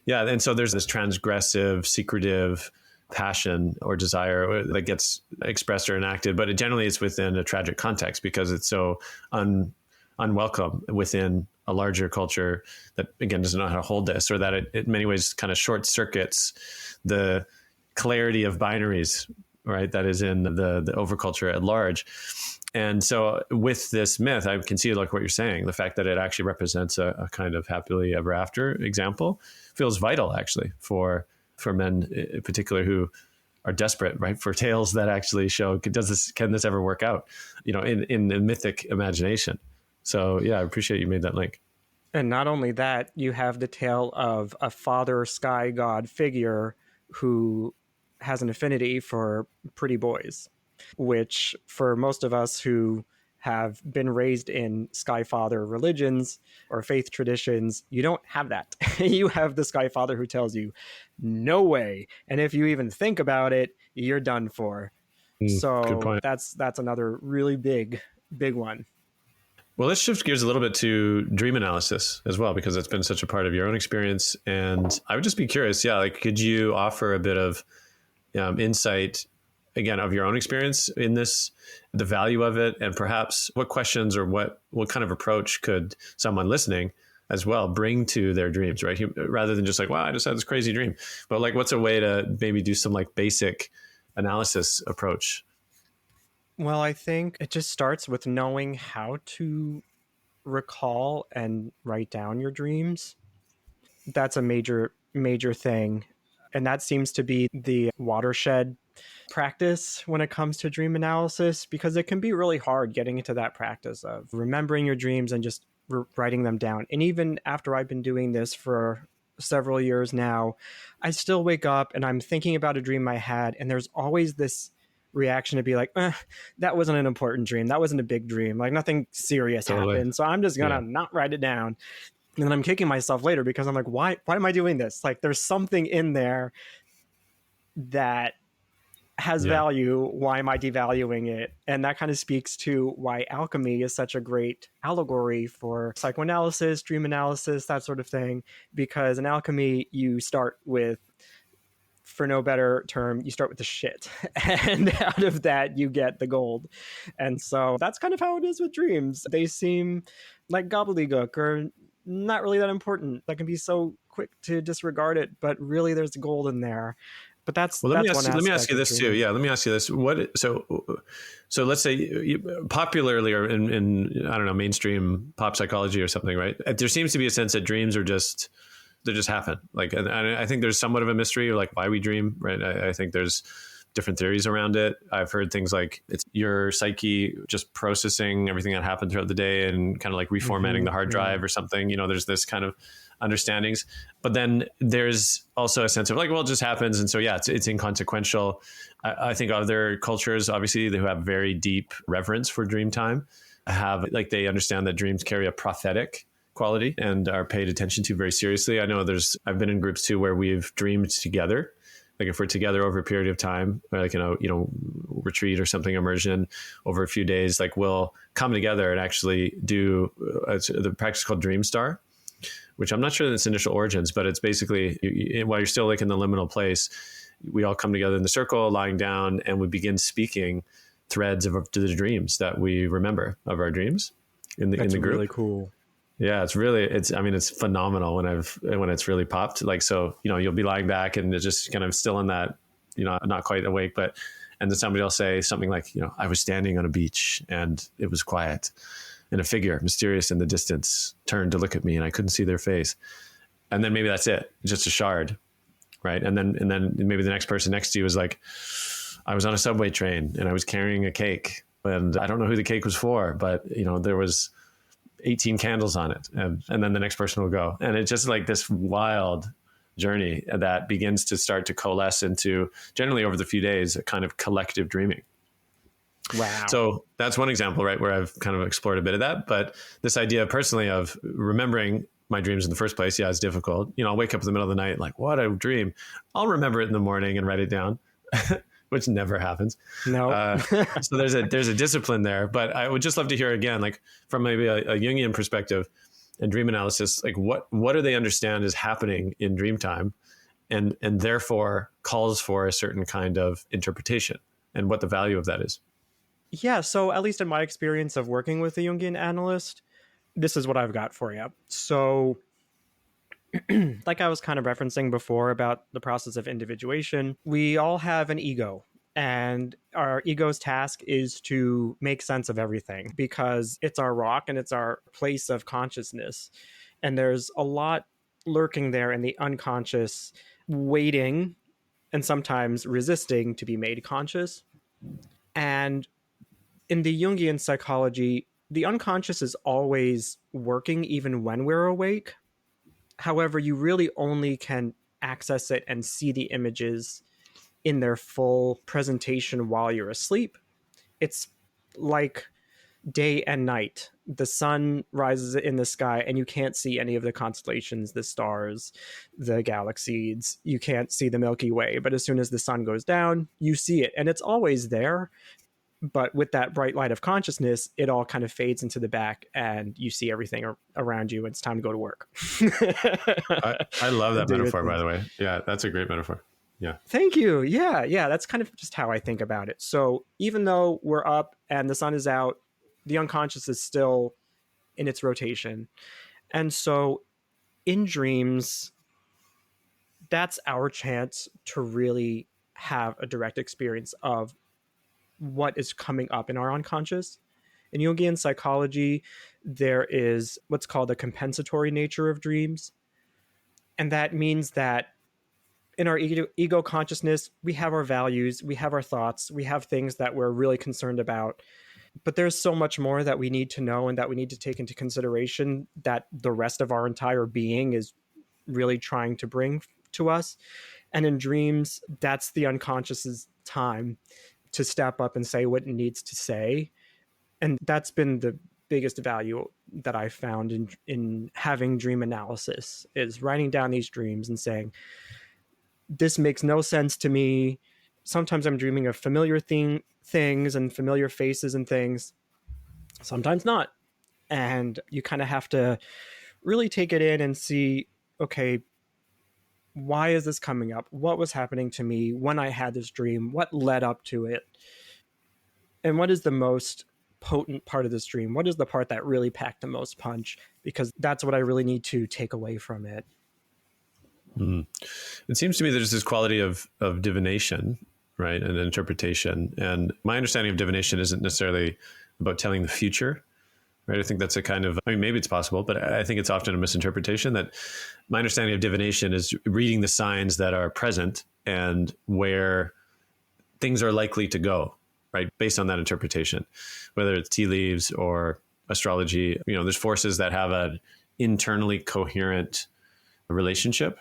Yeah, and so there's this transgressive, secretive passion or desire that gets expressed or enacted, but generally it's within a tragic context because it's so unwelcome within a larger culture that, again, doesn't know how to hold this, or that it in many ways kind of short circuits the clarity of binaries, right? That is in the overculture at large. And so with this myth, I can see like what you're saying, the fact that it actually represents a kind of happily ever after example feels vital actually for men in particular who are desperate, right, for tales that actually show, can this ever work out, you know, in the mythic imagination. So yeah, I appreciate you made that link. And not only that, you have the tale of a father sky god figure who has an affinity for pretty boys, which for most of us who have been raised in sky father religions or faith traditions, you don't have that. You have the sky father who tells you, no way. And if you even think about it, you're done for. Good So point. that's another really big one. Well, let's shift gears a little bit to dream analysis as well, because it's been such a part of your own experience. And I would just be curious, yeah, like could you offer a bit of insight, again, of your own experience in this, the value of it, and perhaps what questions or what kind of approach could someone listening as well bring to their dreams, right? Rather than just like, wow, I just had this crazy dream. But like, what's a way to maybe do some like basic analysis approach? Well, I think it just starts with knowing how to recall and write down your dreams. That's a major thing. And that seems to be the watershed practice when it comes to dream analysis, because it can be really hard getting into that practice of remembering your dreams and just writing them down. And even after I've been doing this for several years now, I still wake up and I'm thinking about a dream I had, and there's always this reaction to be like, that wasn't an important dream. That wasn't a big dream. Like nothing serious happened. So I'm just gonna not write it down. And then I'm kicking myself later because I'm like, why am I doing this? Like there's something in there that has value. Why am I devaluing it? And that kind of speaks to why alchemy is such a great allegory for psychoanalysis, dream analysis, that sort of thing. Because in alchemy, you start with, for no better term, you start with the shit. And out of that, you get the gold. And so that's kind of how it is with dreams. They seem like gobbledygook or not really that important. That can be so quick to disregard it, but really there's gold in there. But that's let me ask you this too. Yeah, let me ask you this. So let's say popularly or in I don't know, mainstream pop psychology or something, right? There seems to be a sense that dreams are they just happen. Like, and I think there's somewhat of a mystery, like why we dream, right? I think there's different theories around it. I've heard things like it's your psyche just processing everything that happened throughout the day and kind of like reformatting the hard drive or something. You know, there's this kind of understandings, but then there's also a sense of like, well, it just happens. And so, yeah, it's inconsequential. I think other cultures, obviously, who have very deep reverence for dream time, have like, they understand that dreams carry a prophetic quality and are paid attention to very seriously. I know I've been in groups too where we've dreamed together. Like if we're together over a period of time, or like, retreat or something, immersion over a few days, like we'll come together and actually do the practice called Dream Star, which I'm not sure its initial origins, but it's basically while you're still like in the liminal place, we all come together in the circle, lying down, and we begin speaking threads of the dreams that we remember of our dreams in the group. That's really cool. Yeah, it's phenomenal when it's really popped. Like, so, you'll be lying back and it's just kind of still in that, not quite awake, and then somebody will say something like, I was standing on a beach and it was quiet and a figure mysterious in the distance turned to look at me and I couldn't see their face. And then maybe that's it, just a shard. Right. And then maybe the next person next to you is like, I was on a subway train and I was carrying a cake and I don't know who the cake was for, but there was 18 candles on it. And then the next person will go. And it's just like this wild journey that begins to start to coalesce into, generally over the few days, a kind of collective dreaming. Wow. So that's one example, right, where I've kind of explored a bit of that. But this idea personally of remembering my dreams in the first place, it's difficult. I'll wake up in the middle of the night, like, what a dream. I'll remember it in the morning and write it down, which never happens. No. So there's a discipline there. But I would just love to hear again, like from maybe a Jungian perspective and dream analysis, like what do they understand is happening in dream time and therefore calls for a certain kind of interpretation and what the value of that is. Yeah, so at least in my experience of working with a Jungian analyst, this is what I've got for you. So like I was kind of referencing before about the process of individuation, we all have an ego. And our ego's task is to make sense of everything because it's our rock and it's our place of consciousness. And there's a lot lurking there in the unconscious, waiting and sometimes resisting to be made conscious. And in the Jungian psychology, the unconscious is always working even when we're awake. However, you really only can access it and see the images in their full presentation while you're asleep. It's like day and night. The sun rises in the sky and you can't see any of the constellations, the stars, the galaxies. You can't see the Milky Way. But as soon as the sun goes down, you see it. And it's always there. But with that bright light of consciousness, it all kind of fades into the back and you see everything around you and it's time to go to work. I love that metaphor, by the way. Yeah, that's a great metaphor. Yeah. Thank you. Yeah. That's kind of just how I think about it. So even though we're up and the sun is out, the unconscious is still in its rotation. And so in dreams, that's our chance to really have a direct experience of what is coming up in our unconscious. In Jungian psychology, there is what's called a compensatory nature of dreams. And that means that in our ego consciousness, we have our values, we have our thoughts, we have things that we're really concerned about. But there's so much more that we need to know and that we need to take into consideration that the rest of our entire being is really trying to bring to us. And in dreams, that's the unconscious's time to step up and say what it needs to say. And that's been the biggest value that I found in having dream analysis, is writing down these dreams and saying, this makes no sense to me. Sometimes I'm dreaming of familiar things and familiar faces and things. Sometimes not. And you kind of have to really take it in and see, okay, why is this coming up? What was happening to me when I had this dream? What led up to it? And what is the most potent part of this dream? What is the part that really packed the most punch? Because that's what I really need to take away from it. Mm-hmm. It seems to me there's this quality of divination, right, and interpretation. And my understanding of divination isn't necessarily about telling the future, right? I think that's a kind of, maybe it's possible, but I think it's often a misinterpretation. That my understanding of divination is reading the signs that are present and where things are likely to go, right, based on that interpretation, whether it's tea leaves or astrology. There's forces that have an internally coherent relationship,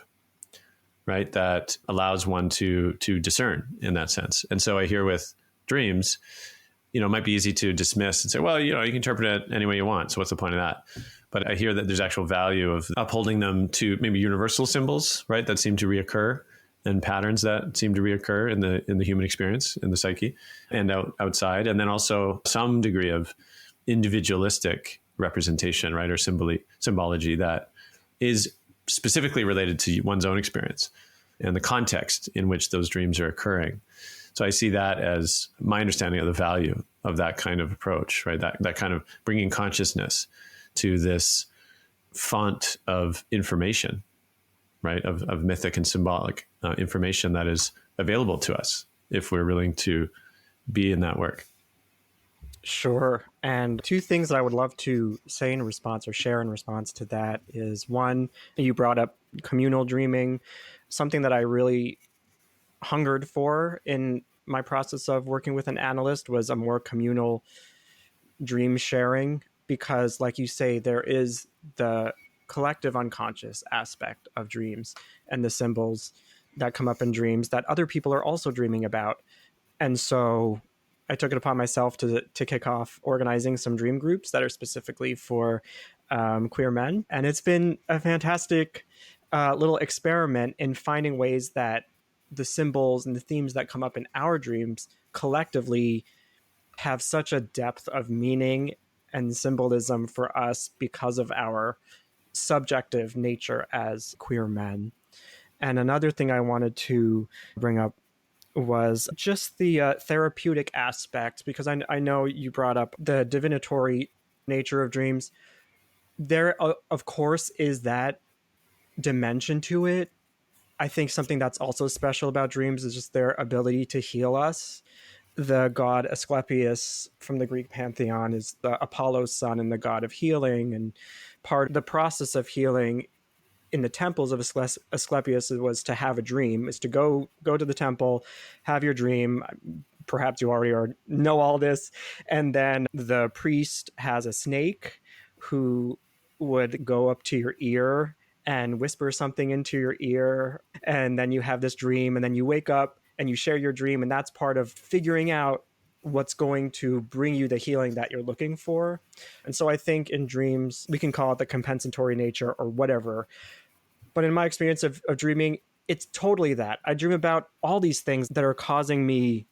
right, that allows one to discern in that sense. And so I hear with dreams, it might be easy to dismiss and say, well, you can interpret it any way you want. So what's the point of that? But I hear that there's actual value of upholding them to maybe universal symbols, right, that seem to reoccur, and patterns that seem to reoccur in the human experience, in the psyche, and outside, and then also some degree of individualistic representation, right, or symbology that is specifically related to one's own experience and the context in which those dreams are occurring. So I see that as my understanding of the value of that kind of approach, right? That kind of bringing consciousness to this font of information, right? Of mythic and symbolic information that is available to us if we're willing to be in that work. Sure. And two things that I would love to say in response or share in response to that is, one, you brought up communal dreaming, something that I really hungered for in my process of working with an analyst was a more communal dream sharing, because like you say, there is the collective unconscious aspect of dreams and the symbols that come up in dreams that other people are also dreaming about. And so I took it upon myself to kick off organizing some dream groups that are specifically for queer men. And it's been a fantastic little experiment in finding ways that the symbols and the themes that come up in our dreams collectively have such a depth of meaning and symbolism for us because of our subjective nature as queer men. And another thing I wanted to bring up was just the therapeutic aspect, because I know you brought up the divinatory nature of dreams. There, of course, is that dimension to it. I think something that's also special about dreams is just their ability to heal us. The god Asclepius from the Greek pantheon is the Apollo's son and the god of healing. And part of the process of healing in the temples of Asclepius was to have a dream, is to go to the temple, have your dream. Perhaps you already know all this. And then the priest has a snake who would go up to your ear and whisper something into your ear. And then you have this dream, and then you wake up and you share your dream. And that's part of figuring out what's going to bring you the healing that you're looking for. And so I think in dreams, we can call it the compensatory nature or whatever. But in my experience of dreaming, it's totally that. I dream about all these things that are causing me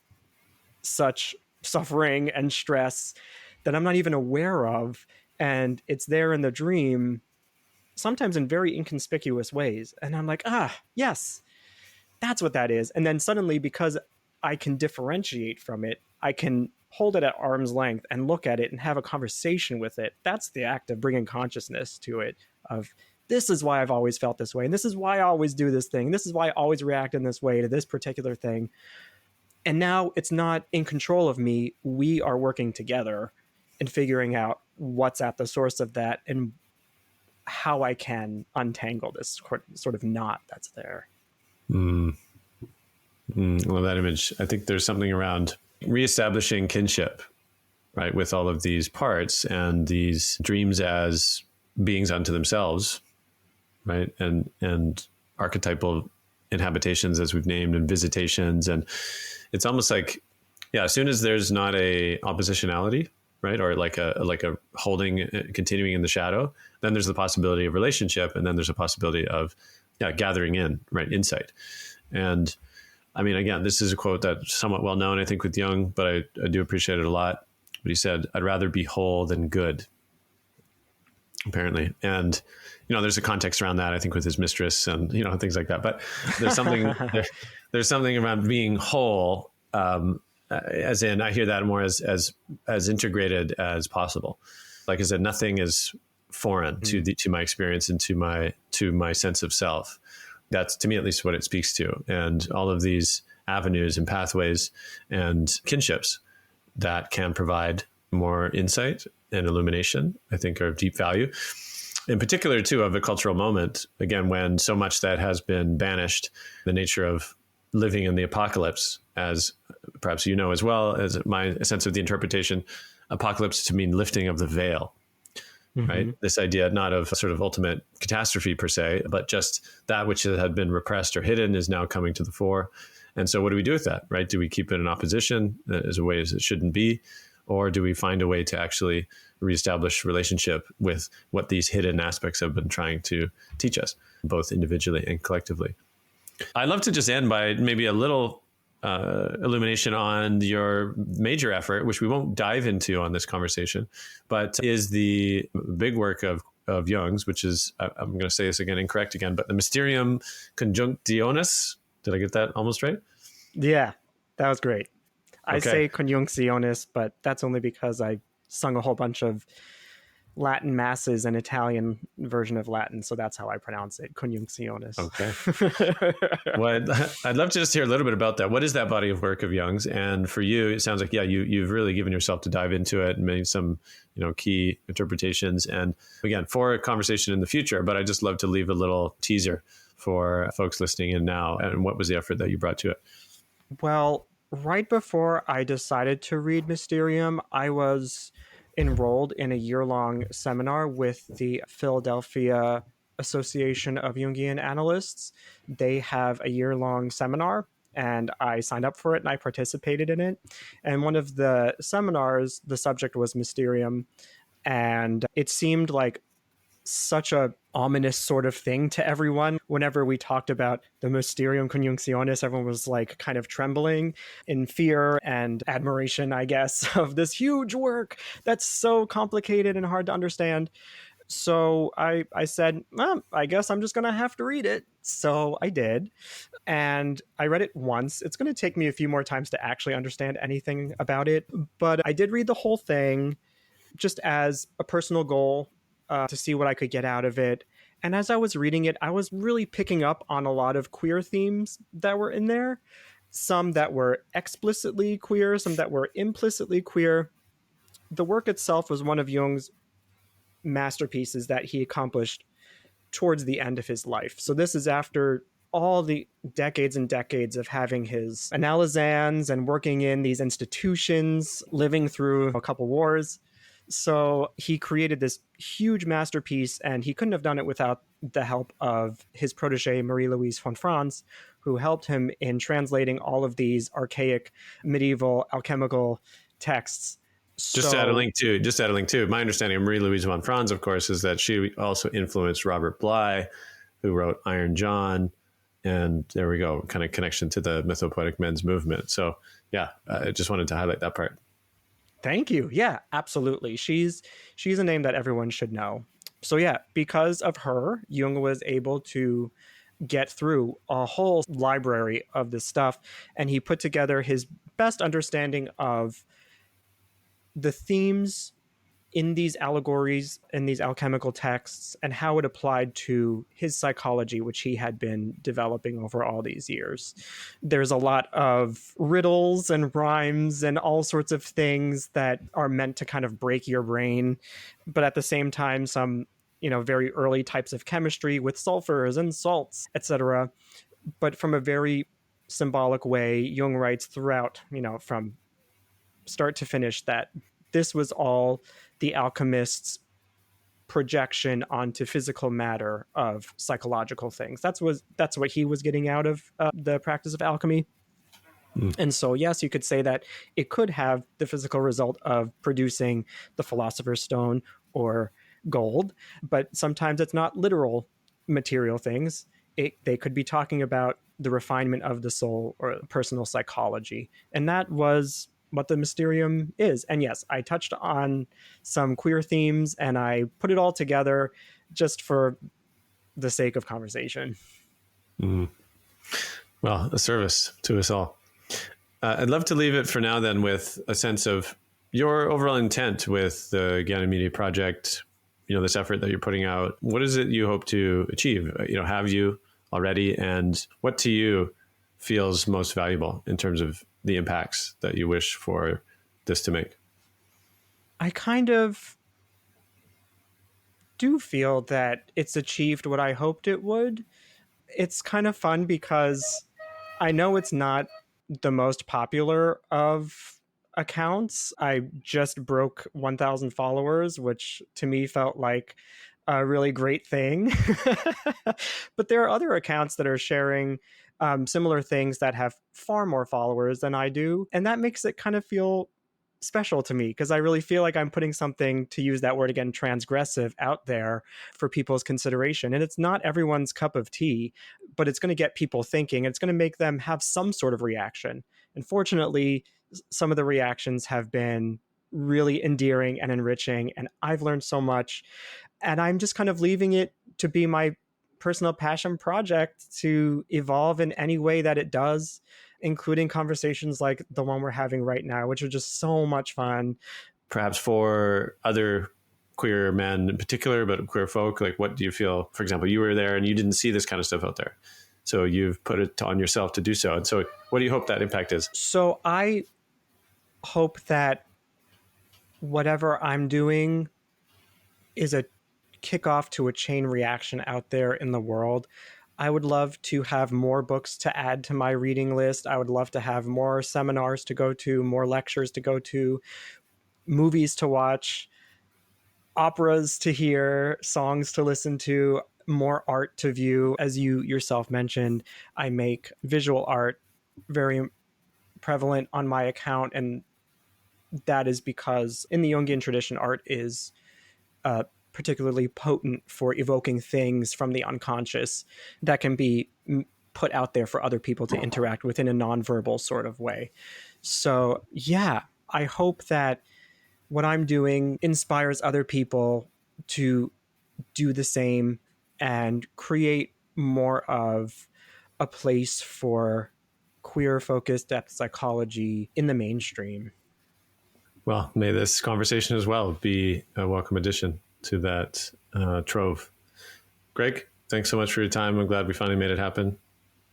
such suffering and stress that I'm not even aware of. And it's there in the dream, sometimes in very inconspicuous ways. And I'm like, yes, that's what that is. And then suddenly, because I can differentiate from it, I can hold it at arm's length and look at it and have a conversation with it. That's the act of bringing consciousness to it, of this is why I've always felt this way. And this is why I always do this thing. This is why I always react in this way to this particular thing. And now it's not in control of me. We are working together and figuring out what's at the source of that and how I can untangle this sort of knot that's there. Well, that image, I think there's something around reestablishing kinship, right, with all of these parts and these dreams as beings unto themselves, right, and archetypal inhabitations, as we've named, and visitations. And it's almost like, as soon as there's not a oppositionality, right, or like a holding, continuing in the shadow, then there's the possibility of relationship, and then there's a possibility of gathering in, right, insight. And I mean, again, this is a quote that's somewhat well known, I think, with Jung, but I do appreciate it a lot. But he said, "I'd rather be whole than good," apparently. And there's a context around that, I think, with his mistress and things like that. But there's something there's something around being whole, as in, I hear that more as integrated as possible. Like I said, nothing is foreign to my experience and to my sense of self. That's, to me at least, what it speaks to. And all of these avenues and pathways and kinships that can provide more insight and illumination, I think, are of deep value. In particular, too, of a cultural moment, again, when so much that has been banished, the nature of living in the apocalypse, as perhaps as well as my sense of the interpretation, apocalypse to mean lifting of the veil, right? This idea not of sort of ultimate catastrophe per se, but just that which had been repressed or hidden is now coming to the fore. And so what do we do with that, right? Do we keep it in opposition as a way as it shouldn't be? Or do we find a way to actually reestablish relationship with what these hidden aspects have been trying to teach us, both individually and collectively? I'd love to just end by maybe a little illumination on your major effort, which we won't dive into on this conversation, but is the big work of Jung's, which is, I'm going to say this again incorrect again, but the Mysterium Conjunctionis. Did I get that almost right? Yeah, that was great. I Okay. say conjunctionis, but that's only because I sung a whole bunch of Latin masses and Italian version of Latin, so that's how I pronounce it, conjunctionis. Okay. Well, I'd love to just hear a little bit about that. What is that body of work of Jung's? And for you, it sounds like, yeah, you've really given yourself to dive into it and made some, key interpretations. And again, for a conversation in the future, but I just love to leave a little teaser for folks listening in now. And what was the effort that you brought to it? Well, right before I decided to read Mysterium, I was enrolled in a year-long seminar with the Philadelphia Association of Jungian Analysts. They have a year-long seminar, and I signed up for it and I participated in it. And one of the seminars, the subject was Mysterium, and it seemed like such a ominous sort of thing to everyone. Whenever we talked about the Mysterium Conjunctionis, everyone was like kind of trembling in fear and admiration, I guess, of this huge work that's so complicated and hard to understand. So I said, well, I guess I'm just going to have to read it. So I did. And I read it once. It's going to take me a few more times to actually understand anything about it. But I did read the whole thing just as a personal goal, to see what I could get out of it. And as I was reading it, I was really picking up on a lot of queer themes that were in there. Some that were explicitly queer, some that were implicitly queer. The work itself was one of Jung's masterpieces that he accomplished towards the end of his life. So this is after all the decades and decades of having his analysans and working in these institutions, living through a couple wars. So he created this huge masterpiece, and he couldn't have done it without the help of his protege, Marie-Louise von Franz, who helped him in translating all of these archaic medieval alchemical texts. Just to add a link too. My understanding of Marie-Louise von Franz, of course, is that she also influenced Robert Bly, who wrote Iron John. And there we go, kind of connection to the mythopoetic men's movement. So yeah, I just wanted to highlight that part. Thank you. Yeah, absolutely. She's a name that everyone should know. So yeah, because of her, Jung was able to get through a whole library of this stuff, and he put together his best understanding of the themes in these allegories, in these alchemical texts, and how it applied to his psychology, which he had been developing over all these years. There's a lot of riddles and rhymes and all sorts of things that are meant to kind of break your brain, but at the same time, some, very early types of chemistry with sulfurs and salts, etc. But from a very symbolic way, Jung writes throughout, from start to finish, that this was all the alchemist's projection onto physical matter of psychological things. That's what he was getting out of the practice of alchemy. And so, yes, you could say that it could have the physical result of producing the philosopher's stone or gold, but sometimes it's not literal material things. They could be talking about the refinement of the soul or personal psychology. And that was what the Mysterium is. And yes, I touched on some queer themes and I put it all together just for the sake of conversation. Well, a service to us all. I'd love to leave it for now then with a sense of your overall intent with the Ganymede Project, this effort that you're putting out. What is it you hope to achieve? Have you already? And what to you feels most valuable in terms of the impacts that you wish for this to make? I kind of do feel that it's achieved what I hoped it would. It's kind of fun because I know it's not the most popular of accounts. I just broke 1,000 followers, which to me felt like a really great thing. But there are other accounts that are sharing similar things that have far more followers than I do. And that makes it kind of feel special to me because I really feel like I'm putting something, to use that word again, transgressive out there for people's consideration. And it's not everyone's cup of tea, but it's going to get people thinking. It's going to make them have some sort of reaction. And fortunately, some of the reactions have been really endearing and enriching. And I've learned so much. And I'm just kind of leaving it to be my personal passion project to evolve in any way that it does, including conversations like the one we're having right now, which are just so much fun. Perhaps for other queer men in particular, but queer folk, like what do you feel, for example, you were there and you didn't see this kind of stuff out there. So you've put it on yourself to do so. And so what do you hope that impact is? So I hope that whatever I'm doing is a kickoff to a chain reaction out there in the world. I would love to have more books to add to my reading list. I would love to have more seminars to go to, more lectures to go to, movies to watch, operas to hear, songs to listen to, more art to view. As you yourself mentioned, I make visual art very prevalent on my account, and that is because in the Jungian tradition, art is particularly potent for evoking things from the unconscious that can be put out there for other people to interact with in a nonverbal sort of way. So yeah, I hope that what I'm doing inspires other people to do the same and create more of a place for queer-focused depth psychology in the mainstream. Well, may this conversation as well be a welcome addition to that trove. Greg, thanks so much for your time. I'm glad we finally made it happen,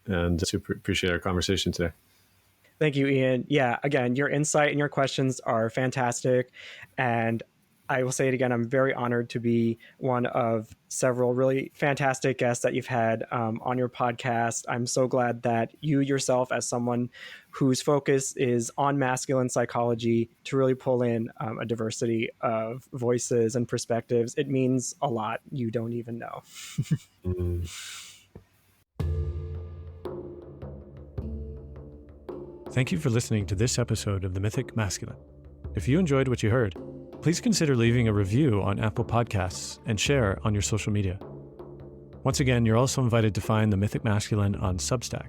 and super appreciate our conversation today. Thank you, Ian. Yeah, again, your insight and your questions are fantastic. And I will say it again, I'm very honored to be one of several really fantastic guests that you've had on your podcast. I'm so glad that you yourself, as someone whose focus is on masculine psychology, to really pull in a diversity of voices and perspectives. It means a lot. You don't even know. Thank you for listening to this episode of The Mythic Masculine. If you enjoyed what you heard, please consider leaving a review on Apple Podcasts and share on your social media. Once again, you're also invited to find The Mythic Masculine on Substack.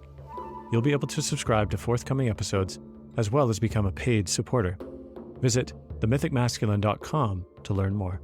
You'll be able to subscribe to forthcoming episodes, as well as become a paid supporter. Visit themythicmasculine.com to learn more.